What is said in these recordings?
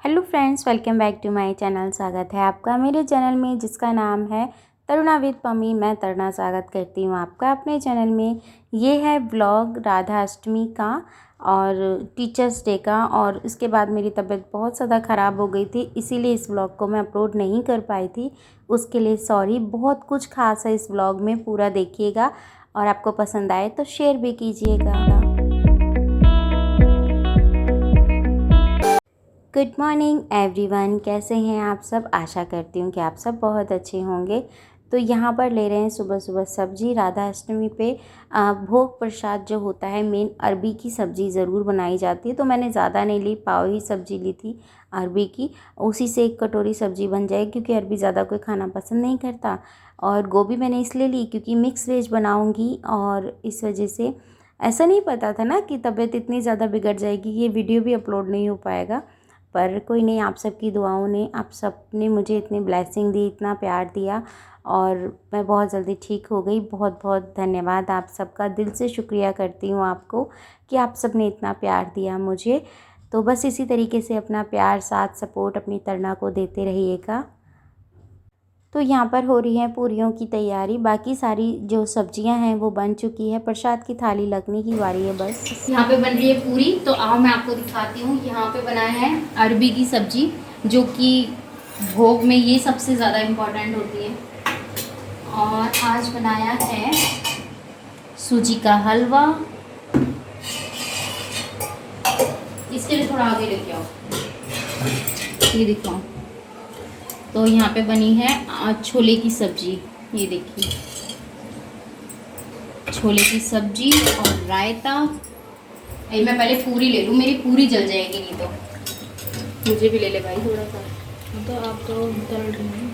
Hello friends, welcome back to my channel. स्वागत है आपका मेरे चैनल में जिसका नाम है तरुणा विद पम्मी। मैं तरुणा स्वागत करती हूँ आपका अपने चैनल में। ये है व्लॉग राधा अष्टमी का और टीचर्स डे का। और इसके बाद मेरी तबीयत बहुत ज़्यादा ख़राब हो गई थी, इसीलिए इस व्लॉग को मैं अपलोड नहीं कर पाई थी। उसके लिए सॉरी। बहुत कुछ खास है इस व्लॉग में, पूरा देखिएगा और आपको पसंद आए तो शेयर भी कीजिएगा। गुड मॉर्निंग एवरीवन, कैसे हैं आप सब। आशा करती हूँ कि आप सब बहुत अच्छे होंगे। तो यहाँ पर ले रहे हैं सुबह सुबह सब्जी। राधा अष्टमी पे भोग प्रसाद जो होता है, मेन अरबी की सब्ज़ी ज़रूर बनाई जाती है। तो मैंने ज़्यादा नहीं ली, पाव ही सब्ज़ी ली थी अरबी की। उसी से एक कटोरी सब्ज़ी बन जाए, क्योंकि अरबी ज़्यादा कोई खाना पसंद नहीं करता। और गोभी मैंने इसलिए ली क्योंकि मिक्स वेज बनाऊँगी, और इस वजह से ऐसा नहीं पता था ना कि तबीयत इतनी ज़्यादा बिगड़ जाएगी, ये वीडियो भी अपलोड नहीं हो पाएगा। पर कोई नहीं, आप सबकी दुआओं ने, आप सब ने मुझे इतनी ब्लेसिंग दी, इतना प्यार दिया और मैं बहुत जल्दी ठीक हो गई। बहुत बहुत धन्यवाद आप सबका, दिल से शुक्रिया करती हूँ आपको कि आप सब ने इतना प्यार दिया मुझे। तो बस इसी तरीके से अपना प्यार, साथ, सपोर्ट अपनी तरुणा को देते रहिएगा। तो यहाँ पर हो रही है पूरियों की तैयारी। बाकी सारी जो सब्जियां हैं वो बन चुकी है, प्रसाद की थाली लगने की बारी है बस। यहाँ पे बन रही है पूरी, तो आओ मैं आपको दिखाती हूँ। यहाँ पे बनाया है अरबी की सब्जी, जो कि भोग में ये सबसे ज़्यादा इम्पोर्टेंट होती है। और आज बनाया है सूजी का हलवा। इसके लिए थोड़ा आगे लेके आओ, ये दिखाओ। तो यहाँ पे बनी है छोले की सब्जी, ये देखिए, छोले की सब्जी और रायता। मैं पहले पूरी ले लूँ, मेरी पूरी जल जाएगी नहीं तो। मुझे भी ले ले भाई थोड़ा सा। तो आप तो तल रही हैं,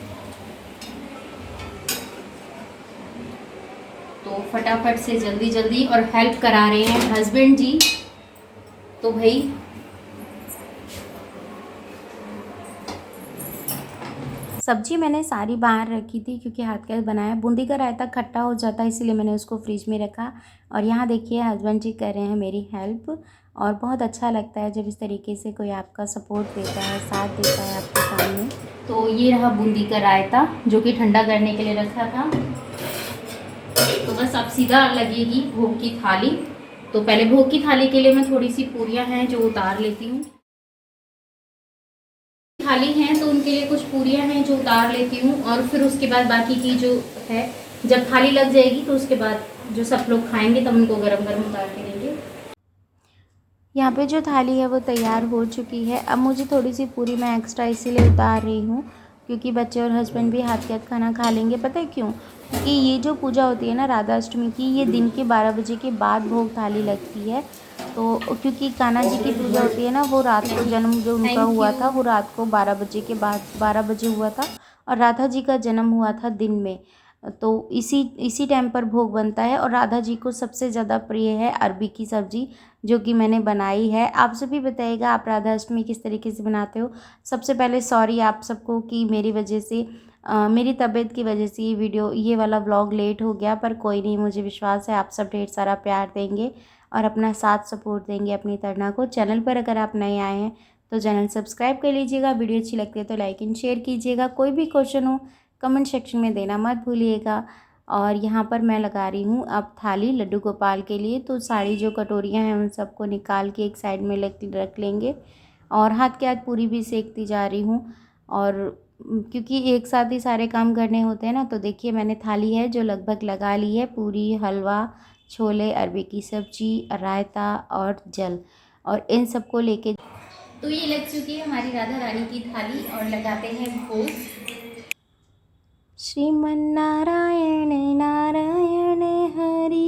तो फटाफट से जल्दी जल्दी। और हेल्प करा रहे हैं हस्बैंड जी। तो भाई सब्जी मैंने सारी बाहर रखी थी, क्योंकि हाथ का बनाया। बूंदी का रायता खट्टा हो जाता है, इसीलिए मैंने उसको फ्रिज में रखा। और यहाँ देखिए हस्बैंड जी कर रहे हैं मेरी हेल्प। और बहुत अच्छा लगता है जब इस तरीके से कोई आपका सपोर्ट देता है, साथ देता है आपके काम में। तो ये रहा बूंदी का रायता, जो कि ठंडा करने के लिए रखा था। तो बस अब सीधा लगेगी भोग की थाली। तो पहले भोग की थाली के लिए मैं थोड़ी सी पूरियाँ हैं जो उतार लेती हूँ। थाली हैं तो उनके लिए कुछ पूरियाँ हैं जो उतार लेती हूँ, और फिर उसके बाद बाकी की जो है, जब थाली लग जाएगी तो उसके बाद जो सब लोग खाएंगे तब उनको गरम गरम उतार के देंगे। यहाँ पे जो थाली है वो तैयार हो चुकी है। अब मुझे थोड़ी सी पूरी मैं एक्स्ट्रा इसीलिए उतार रही हूँ, क्योंकि बच्चे और हस्बैंड भी हाथ के हाथ खाना खा लेंगे। पता है क्यों? क्योंकि ये जो पूजा होती है ना राधा अष्टमी की, ये दिन के 12 बजे के बाद भोग थाली लगती है। तो क्योंकि कान्हा जी की पूजा होती है ना, वो रात को जन्म जो उनका हुआ था वो रात को 12 बजे के बाद 12 बजे हुआ था, और राधा जी का जन्म हुआ था दिन में। तो इसी टाइम पर भोग बनता है। और राधा जी को सबसे ज़्यादा प्रिय है अरबी की सब्ज़ी, जो कि मैंने बनाई है। आप सभी बताइएगा आप राधा अष्टमी किस तरीके से बनाते हो। सबसे पहले सॉरी आप सबको कि मेरी वजह से, मेरी तबीयत की वजह से ये वाला व्लॉग लेट हो गया। पर कोई नहीं, मुझे विश्वास है आप सब ढेर सारा प्यार देंगे और अपना साथ सपोर्ट देंगे अपनी तरुणा को। चैनल पर अगर आप नए आए हैं तो चैनल सब्सक्राइब कर लीजिएगा। वीडियो अच्छी लगती है तो लाइक एंड शेयर कीजिएगा। कोई भी क्वेश्चन हो कमेंट सेक्शन में देना मत भूलिएगा। और यहाँ पर मैं लगा रही हूँ अब थाली लड्डू गोपाल के लिए। तो सारी जो कटोरियाँ हैं उन सबको निकाल के एक साइड में रख लेंगे, और हाथ के हाथ पूरी भी सेकती जा रही हूँ। और क्योंकि एक साथ ही सारे काम करने होते हैं ना, तो देखिए मैंने थाली है जो लगभग लगा ली है। पूरी, हलवा, छोले, अरबी की सब्जी, रायता और जल, और इन सबको लेके तो ये लग चुकी है हमारी राधा रानी की थाली। और लगाते हैं भोग। श्रीमन्नारायण नारायण हरि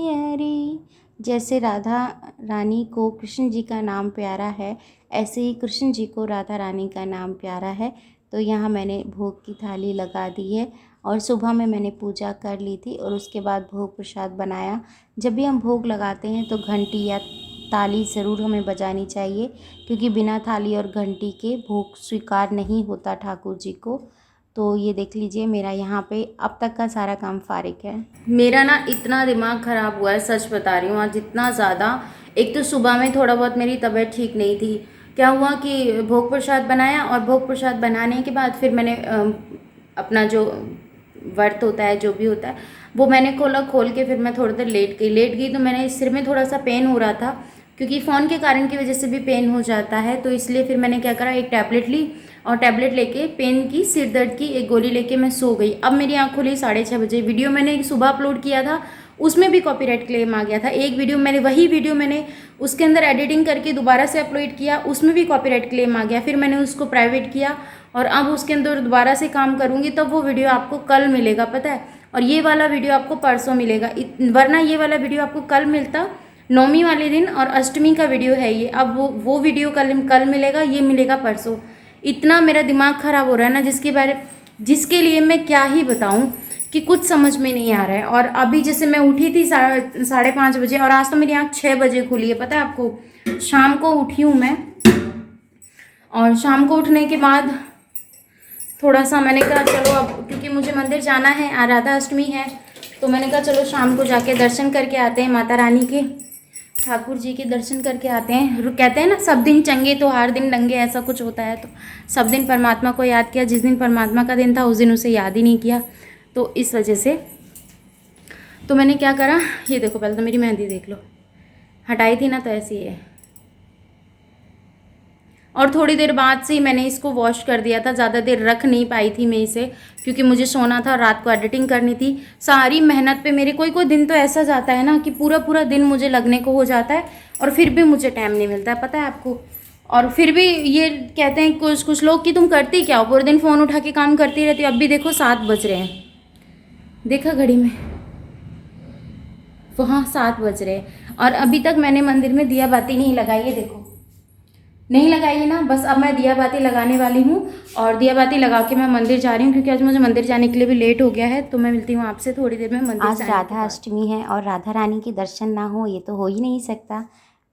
हरि। जैसे राधा रानी को कृष्ण जी का नाम प्यारा है, ऐसे ही कृष्ण जी को राधा रानी का नाम प्यारा है। तो यहाँ मैंने भोग की थाली लगा दी है, और सुबह में मैंने पूजा कर ली थी और उसके बाद भोग प्रसाद बनाया। जब भी हम भोग लगाते हैं तो घंटी या ताली ज़रूर हमें बजानी चाहिए, क्योंकि बिना थाली और घंटी के भोग स्वीकार नहीं होता ठाकुर जी को। तो ये देख लीजिए मेरा यहाँ पे अब तक का सारा काम फारिग है। मेरा ना इतना दिमाग ख़राब हुआ है, सच बता रही हूँ आज इतना ज़्यादा। एक तो सुबह में थोड़ा बहुत मेरी तबीयत ठीक नहीं थी, क्या हुआ कि भोग प्रसाद बनाया और भोग प्रसाद बनाने के बाद फिर मैंने अपना जो व्रत होता है जो भी होता है वो मैंने खोल के फिर मैं थोड़ी देर लेट गई तो मैंने सिर में थोड़ा सा पेन हो रहा था क्योंकि फ़ोन के कारण की वजह से भी पेन हो जाता है, तो इसलिए फिर मैंने क्या करा, एक टैबलेट ली और टैबलेट लेके पेन की सिर दर्द की एक गोली लेके मैं सो गई। अब मेरी आँख खुली 6:30 बजे। वीडियो मैंने एक सुबह अपलोड किया था, उसमें भी कॉपीराइट क्लेम आ गया था। एक वीडियो मैंने उसके अंदर एडिटिंग करके दोबारा से अपलोड किया, उसमें भी कॉपीराइट क्लेम आ गया। फिर मैंने उसको प्राइवेट किया और अब उसके अंदर दोबारा से काम करूँगी तब वो वीडियो आपको कल मिलेगा, पता है। और ये वाला वीडियो आपको परसों मिलेगा, वरना ये वाला वीडियो आपको कल मिलता, नौमी वाले दिन, और अष्टमी का वीडियो है ये। अब वो वीडियो कल मिलेगा, ये मिलेगा परसों। इतना मेरा दिमाग ख़राब हो रहा है ना, जिसके लिए मैं क्या ही बताऊँ कि कुछ समझ में नहीं आ रहा है। और अभी जैसे मैं उठी थी 5:30 बजे और आज तो मेरी आँख 6 बजे खुली है, पता है आपको। शाम को उठी हूँ मैं और शाम को उठने के बाद थोड़ा सा मैंने कहा चलो अब, क्योंकि मुझे मंदिर जाना है, राधा अष्टमी है, तो मैंने कहा चलो शाम को जाके दर्शन करके आते हैं माता रानी के, ठाकुर जी के दर्शन करके आते हैं। कहते हैं ना सब दिन चंगे तो हर दिन दंगे, ऐसा कुछ होता है। तो सब दिन परमात्मा को याद किया, जिस दिन परमात्मा का दिन था उस दिन उसे याद ही नहीं किया, तो इस वजह से तो मैंने क्या करा, ये देखो, पहले तो मेरी मेहंदी देख लो, हटाई थी ना तो ऐसी है। और थोड़ी देर बाद से ही मैंने इसको वॉश कर दिया था, ज़्यादा देर रख नहीं पाई थी मैं इसे, क्योंकि मुझे सोना था, रात को एडिटिंग करनी थी। सारी मेहनत पे मेरे कोई दिन तो ऐसा जाता है ना कि पूरा दिन मुझे लगने को हो जाता है और फिर भी मुझे टाइम नहीं मिलता है, पता है आपको। और फिर भी ये कहते हैं कुछ लोग कि तुम करती क्या हो, पूरे दिन फ़ोन उठा के काम करती रहती हो। अब भी देखो 7 बज रहे हैं, देखा घड़ी में, वहाँ 7 बज रहे हैं और अभी तक मैंने मंदिर में दिया बाती नहीं लगाई है। देखो, नहीं लगाई है ना, बस अब मैं दिया बाती लगाने वाली हूँ और दिया बाती लगा के मैं मंदिर जा रही हूँ, क्योंकि आज मुझे मंदिर जाने के लिए भी लेट हो गया है। तो मैं मिलती हूँ आपसे थोड़ी देर में मंदिर। आज राधा अष्टमी है और राधा रानी के दर्शन ना हो ये तो हो ही नहीं सकता,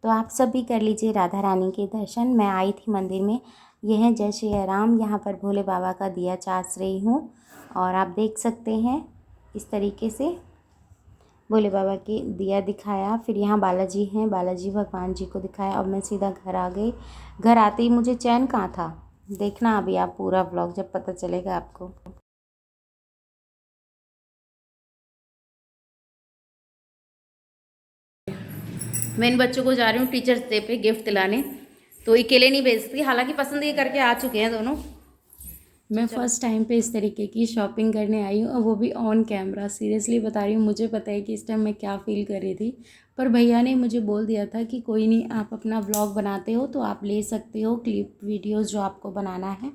तो आप सब भी कर लीजिए राधा रानी के दर्शन। मैं आई थी मंदिर में, ये है जय श्री राम, यहाँ पर भोले बाबा का दिया चास रही हूँ और आप देख सकते हैं इस तरीके से भोले बाबा के दिया दिखाया। फिर यहाँ बालाजी हैं, बालाजी भगवान जी को दिखाया। अब मैं सीधा घर आ गई। घर आते ही मुझे चैन कहाँ था, देखना अभी आप पूरा व्लॉग, जब पता चलेगा आपको। मैं इन बच्चों को जा रही हूँ टीचर्स डे पे गिफ्ट दिलाने, तो अकेले नहीं भेज सकती, हालांकि पसंद ये करके आ चुके हैं दोनों। मैं फ़र्स्ट टाइम पे इस तरीके की शॉपिंग करने आई हूँ और वो भी ऑन कैमरा। सीरियसली बता रही हूँ, मुझे पता है कि इस टाइम मैं क्या फ़ील कर रही थी, पर भैया ने मुझे बोल दिया था कि कोई नहीं, आप अपना व्लॉग बनाते हो तो आप ले सकते हो क्लिप वीडियोस जो आपको बनाना है।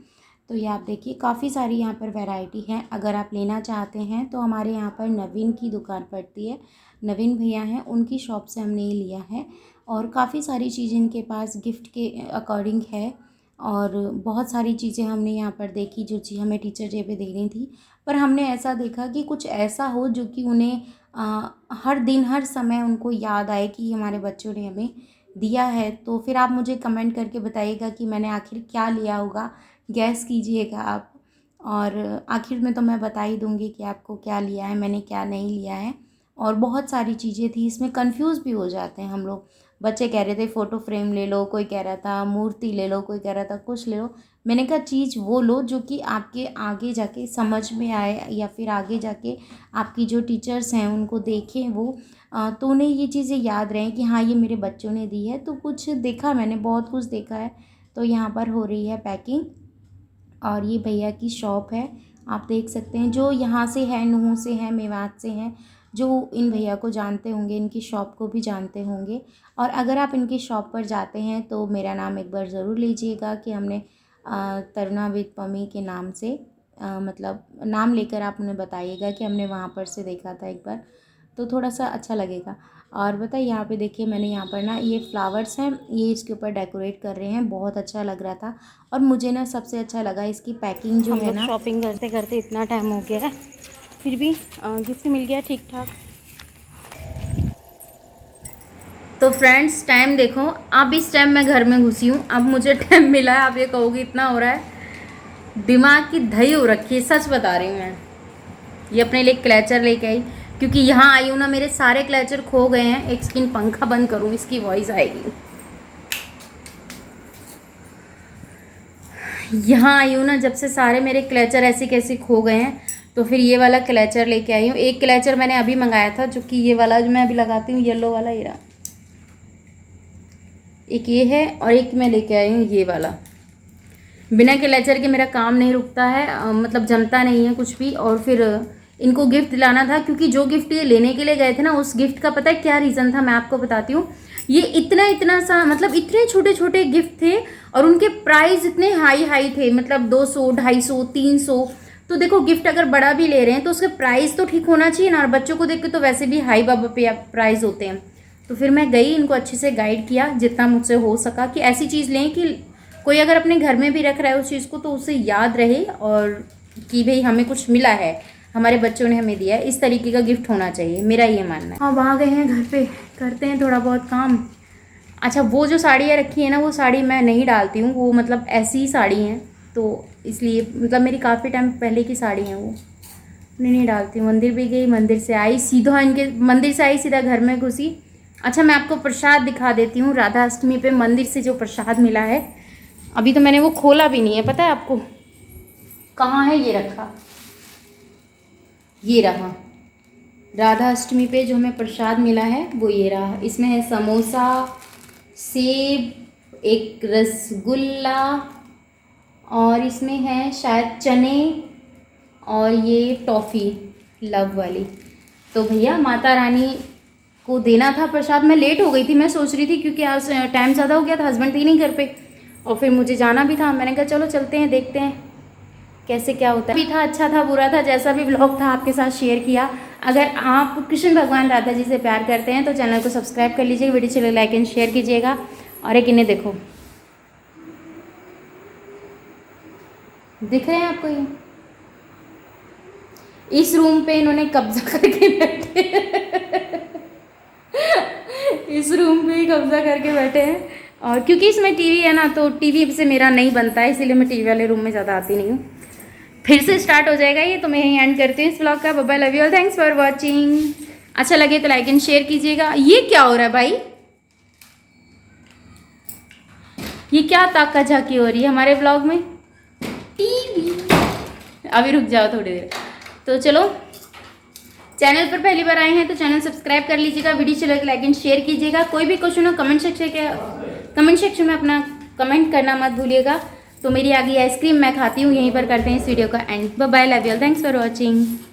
तो ये आप देखिए, काफ़ी सारी यहाँ पर वैरायटी है। अगर आप लेना चाहते हैं तो हमारे यहाँ पर नवीन की दुकान पड़ती है, नवीन भैया हैं, उनकी शॉप से हमने ये लिया है। और काफ़ी सारी चीज़ें इनके पास गिफ्ट के अकॉर्डिंग है और बहुत सारी चीज़ें हमने यहाँ पर देखी जो चीज़ हमें टीचर डे पे देनी थी। पर हमने ऐसा देखा कि कुछ ऐसा हो जो कि उन्हें हर दिन हर समय उनको याद आए कि हमारे बच्चों ने हमें दिया है। तो फिर आप मुझे कमेंट करके बताइएगा कि मैंने आखिर क्या लिया होगा, गैस कीजिएगा आप। और आखिर में तो मैं बता ही दूँगी कि आपको क्या लिया है, मैंने क्या नहीं लिया है। और बहुत सारी चीज़ें थी, इसमें कंफ्यूज भी हो जाते हैं हम लोग। बच्चे कह रहे थे फ़ोटो फ्रेम ले लो, कोई कह रहा था मूर्ति ले लो, कोई कह रहा था कुछ ले लो। मैंने कहा चीज़ वो लो जो कि आपके आगे जाके समझ में आए, या फिर आगे जाके आपकी जो टीचर्स हैं उनको देखें वो, तो उन्हें ये चीज़ें याद रहें कि हाँ ये मेरे बच्चों ने दी है। तो कुछ देखा मैंने, बहुत कुछ देखा है। तो यहाँ पर हो रही है पैकिंग और ये भैया की शॉप है, आप देख सकते हैं। जो यहाँ से है, नूंह से है, मेवात से हैं, जो इन भैया को जानते होंगे, इनकी शॉप को भी जानते होंगे। और अगर आप इनकी शॉप पर जाते हैं तो मेरा नाम एक बार ज़रूर लीजिएगा कि हमने तरुणा विद पमी के नाम से, मतलब नाम लेकर आप उन्हें बताइएगा कि हमने वहाँ पर से देखा था एक बार, तो थोड़ा सा अच्छा लगेगा। और बताइए यहाँ पे देखिए, मैंने यहाँ पर ना ये फ्लावर्स हैं, ये इसके ऊपर डेकोरेट कर रहे हैं, बहुत अच्छा लग रहा था। और मुझे ना सबसे अच्छा लगा इसकी पैकिंग जो है ना। शॉपिंग करते करते इतना टाइम हो गया है, फिर भी गिफ्ट मिल गया ठीक ठाक। तो फ्रेंड्स टाइम देखो, अब इस टाइम मैं घर में घुसी हूँ, अब मुझे टाइम मिला है। आप ये कहोगे इतना हो रहा है, दिमाग की दही हो रखी है, सच बता रही हूँ मैं। ये अपने लिए क्लचर लेके आई, क्योंकि यहाँ आई हूँ ना, मेरे सारे क्लचर खो गए हैं। एक सेकंड पंखा बंद करूँ, इसकी वॉइस आएगी। यहाँ आई हूँ ना, जब से सारे मेरे क्लेचर ऐसे कैसे खो गए हैं, तो फिर ये वाला क्लेचर लेके आई हूँ। एक क्लेचर मैंने अभी मंगाया था, जो कि ये वाला जो मैं अभी लगाती हूँ, येलो वाला, ये रहा। एक ये है और एक मैं लेके आई हूँ ये वाला। बिना क्लेचर के मेरा काम नहीं रुकता है, मतलब जमता नहीं है कुछ भी। और फिर इनको गिफ्ट दिलाना था, क्योंकि जो गिफ्ट ये लेने के लिए गए थे ना, उस गिफ्ट का पता है क्या रीज़न था, मैं आपको बताती हूँ। ये इतना सा, मतलब इतने छोटे छोटे गिफ्ट थे और उनके प्राइस इतने हाई हाई थे, मतलब 200, 250, 300। तो देखो, गिफ्ट अगर बड़ा भी ले रहे हैं तो उसका प्राइस तो ठीक होना चाहिए ना, और बच्चों को देख के तो वैसे भी हाई बाबा पे प्राइस होते हैं। तो फिर मैं गई, इनको अच्छे से गाइड किया जितना मुझसे हो सका, कि ऐसी चीज़ लें कि कोई अगर अपने घर में भी रख रहा है उस चीज़ को, तो उसे याद रहे, और कि भाई हमें कुछ मिला है, हमारे बच्चों ने हमें दिया है, इस तरीके का गिफ्ट होना चाहिए, मेरा ये मानना है। हाँ, वहाँ गए हैं घर पे, करते हैं थोड़ा बहुत काम। अच्छा, वो जो साड़ियाँ रखी है ना, वो साड़ी मैं नहीं डालती हूँ, वो मतलब ऐसी ही साड़ी हैं, तो इसलिए मतलब मेरी काफ़ी टाइम पहले की साड़ी हैं, वो नहीं डालती हूँ। मंदिर भी गई, मंदिर से आई सीधा, इनके मंदिर से आई सीधा घर में घुसी। अच्छा, मैं आपको प्रसाद दिखा देती हूँ, राधा अष्टमी पे मंदिर से जो प्रसाद मिला है। अभी तो मैंने वो खोला भी नहीं है, पता है आपको कहाँ है, ये रखा, ये रहा। राधा अष्टमी पे जो हमें प्रसाद मिला है वो ये रहा। इसमें है समोसा, सेब, एक रसगुल्ला, और इसमें है शायद चने, और ये टॉफ़ी लव वाली। तो भैया माता रानी को देना था प्रसाद। मैं लेट हो गई थी, मैं सोच रही थी, क्योंकि आज टाइम ज़्यादा हो गया था, हस्बैंड थी नहीं घर पे, और फिर मुझे जाना भी था। मैंने कहा चलो चलते हैं, देखते हैं कैसे क्या होता है। भी था, अच्छा था, बुरा था, जैसा भी व्लॉग था आपके साथ शेयर किया। अगर आप कृष्ण भगवान राधा जी से प्यार करते हैं तो चैनल को सब्सक्राइब कर लीजिएगा, वीडियो चले लाइक एंड शेयर कीजिएगा। और एक इन्हें देखो, दिख रहे हैं आपको ये? इस रूम पे इन्होंने कब्जा करके बैठे इस रूम पे ही कब्जा करके बैठे हैं। और क्योंकि इसमें टीवी है ना, तो टीवी से मेरा नहीं बनता है, इसीलिए मैं टीवी वाले रूम में ज़्यादा आती नहीं हूँ। फिर से स्टार्ट हो जाएगा ये, तो मैं यहीं एंड करती हूँ इस व्लॉग का। Bye bye, love you all, thanks for watching. अच्छा लगे तो लाइक एंड शेयर कीजिएगा। ये क्या हो रहा है भाई, ये क्या ताका झाकी हो रही है हमारे व्लॉग में? टीवी, अभी रुक जाओ थोड़ी देर। तो चलो, चैनल पर पहली बार आए हैं तो चैनल सब्सक्राइब कर लीजिएगा, वीडियो चले तो लाइक एंड शेयर कीजिएगा। कोई भी क्वेश्चन हो कमेंट सेक्शन में अपना कमेंट करना मत भूलिएगा। तो मेरी आ गई आइसक्रीम, मैं खाती हूँ। यहीं पर करते हैं इस वीडियो का end. Bye bye, love you all, thanks for watching.